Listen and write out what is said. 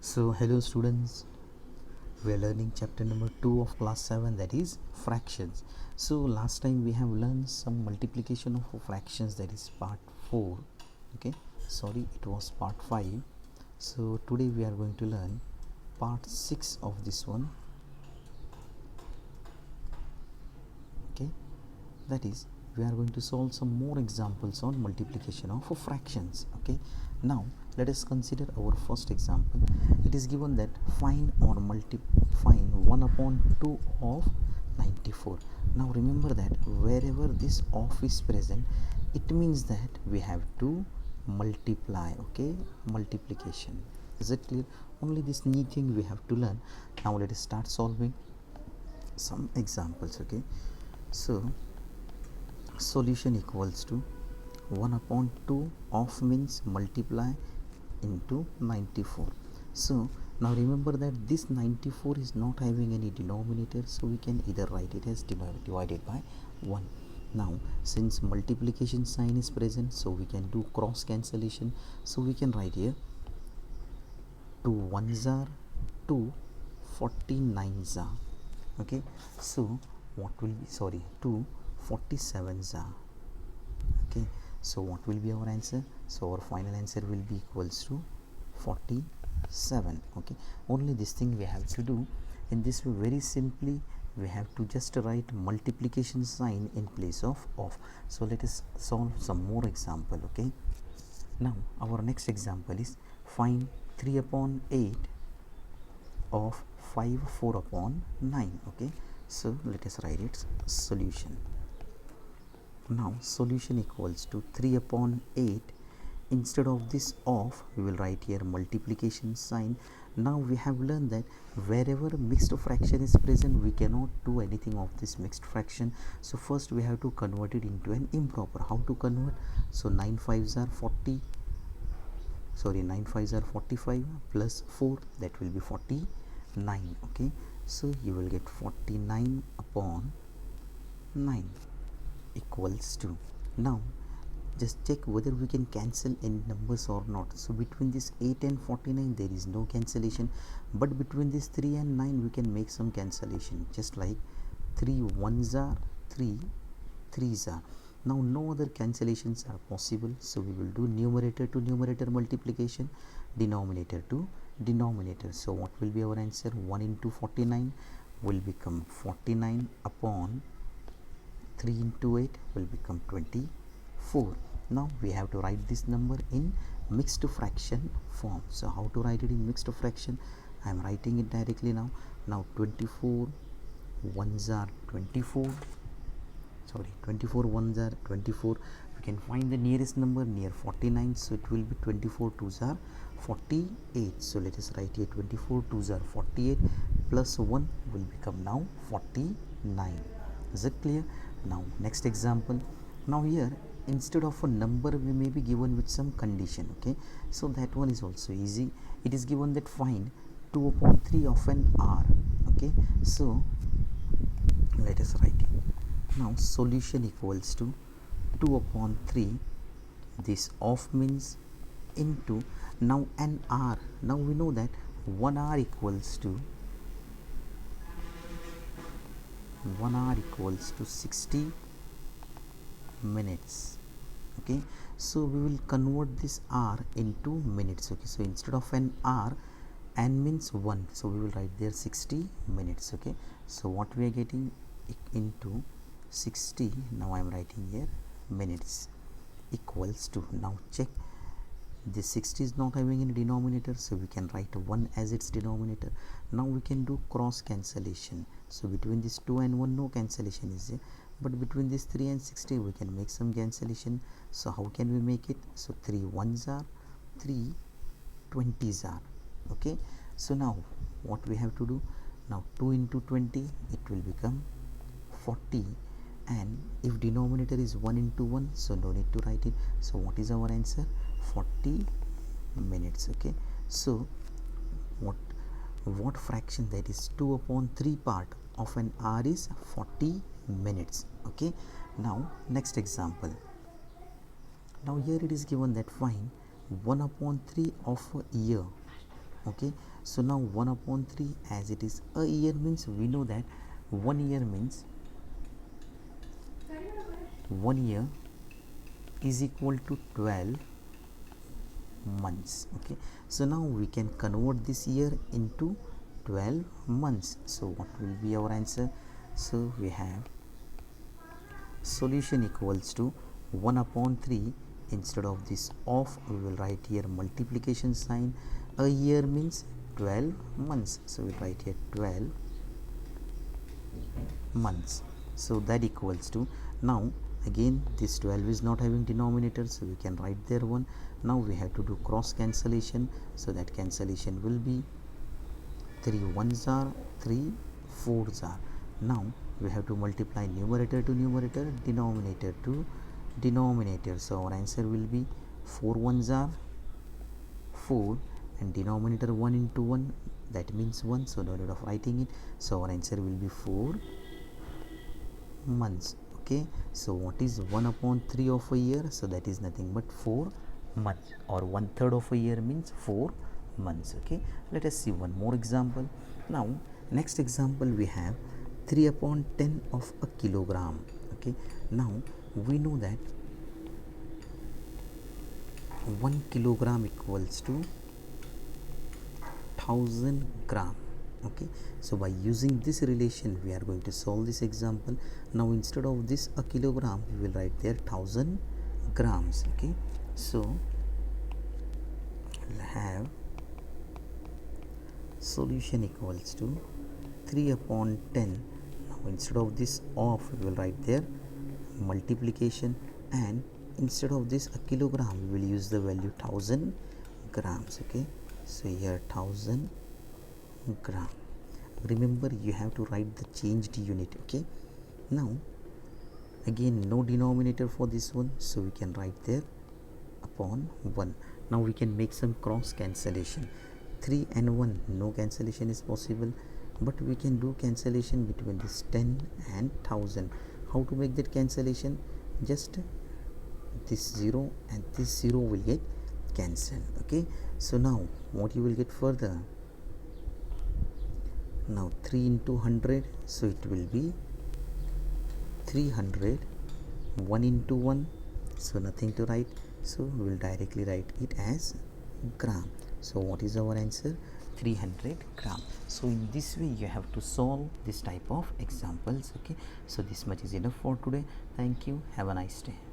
So hello students, we are learning chapter number 2 of class 7, that is fractions. So last time we have learned some multiplication of fractions, that is part 4. Okay, sorry, it was part 5. So today we are going to learn part 6 of this one. Okay, that is we are going to solve some more examples on multiplication of fractions. Okay, now let us consider our first example. It is given that find 1 upon 2 of 94. Now remember that wherever this of is present, it means that we have to multiply. Okay, multiplication. Is it clear? Only this new thing we have to learn. Now let us start solving some examples. Okay, so solution equals to 1 upon 2 of means multiply into 94. So now remember that this 94 is not having any denominator, so we can either write it as divided by 1. Now since multiplication sign is present, so we can do cross cancellation. So we can write here 2 ones are 2 49s are. Okay, so what will be, sorry, 2 47s are. Okay, so what will be our answer? So our final answer will be equals to 47. Okay, only this thing we have to do in this way. Very simply we have to just write multiplication sign in place of. So let us solve some more example. Okay, now our next example is find 3 upon 8 of 5 4 upon 9. Okay, so let us write its solution. Now solution equals to 3 upon 8. Instead of this of, we will write here multiplication sign. Now we have learned that wherever mixed fraction is present, we cannot do anything of this mixed fraction. So first we have to convert it into an improper. How to convert? So 9 5s are 40, sorry, 9 5s are 45 plus 4, that will be 49. Okay, so you will get 49 upon 9 equals to, now just check whether we can cancel any numbers or not. So between this 8 and 49 there is no cancellation, but between this 3 and 9 we can make some cancellation, just like 3 ones are 3 3s are. Now no other cancellations are possible, so we will do numerator to numerator multiplication, denominator to denominator. So what will be our answer? 1 into 49 will become 49 upon 3 into 8 will become 24. Now we have to write this number in mixed fraction form. So how to write it in mixed fraction? I am writing it directly now. Now 24 ones are 24, sorry, 24 ones are 24. We can find the nearest number near 49, so it will be 24 twos are 48. So let us write here 24 twos are 48 plus 1 will become now 49. Is it clear? Now next example. Now here instead of a number we may be given with some condition. Okay, so that one is also easy. It is given that find 2 upon 3 of an r. Okay, so let us write it. Now solution equals to 2 upon 3, this of means into, now an r. Now we know that 1 hour equals to 60 minutes. Okay, so we will convert this r into minutes. Okay, so instead of an r, n means 1, so we will write there 60 minutes. Okay, so what we are getting into 60, now I am writing here minutes, equals to, now check, this 60 is not having any denominator, so we can write 1 as its denominator. Now we can do cross cancellation. So between this 2 and 1 no cancellation is there, but between this 3 and 60 we can make some cancellation. So how can we make it? So 3 ones are 3 20s are. Okay, so now what we have to do? Now 2 into 20, it will become 40, and if denominator is 1 into 1, so no need to write it. So what is our answer? 40 minutes. Okay, so what fraction, that is 2 upon 3 part of an hour is 40 minutes. Okay, now next example. Now here it is given that find 1 upon 3 of a year. Okay, So now 1 upon 3, as it is a year, means we know that 1 year means 1 year is equal to 12 months. Okay, so now we can convert this year into 12 months. So what will be our answer? So we have solution equals to 1 upon 3. Instead of this off, we will write here multiplication sign. A year means 12 months, so we write here 12 months. So that equals to, now again this 12 is not having denominator, so we can write there 1. Now we have to do cross cancellation, so that cancellation will be 3 ones are 3 fours are. Now we have to multiply numerator to numerator, denominator to denominator. So our answer will be 4 ones are 4 and denominator 1 into 1, that means 1, so no need of writing it. So our answer will be 4 months. Okay, so what is 1 upon 3 of a year? So that is nothing but 4 months, or 1/3 of a year means 4 months. Okay, let us see one more example. Now next example we have 3 upon 10 of a kilogram. Okay, now we know that 1 kilogram equals to 1000 gram. Okay, so by using this relation we are going to solve this example. Now instead of this a kilogram, we will write there 1000 grams. Okay, so we'll have solution equals to 3 upon 10. Now instead of this off, we will write there multiplication, and instead of this a kilogram, we will use the value 1000 grams. Okay, so here 1000 gram. Remember, you have to write the changed unit. Okay, now again no denominator for this one, so we can write there upon 1. Now we can make some cross cancellation. 3 and 1, no cancellation is possible, but we can do cancellation between this 10 and 1000. How to make that cancellation? Just this 0 and this 0 will get cancelled. Okay, so now what you will get further? Now 3 into 100, so it will be 300. 1 into 1, so nothing to write, so we will directly write it as gram. So what is our answer? 300 gram. So in this way you have to solve this type of examples. Okay, so this much is enough for today. Thank you. Have a nice day.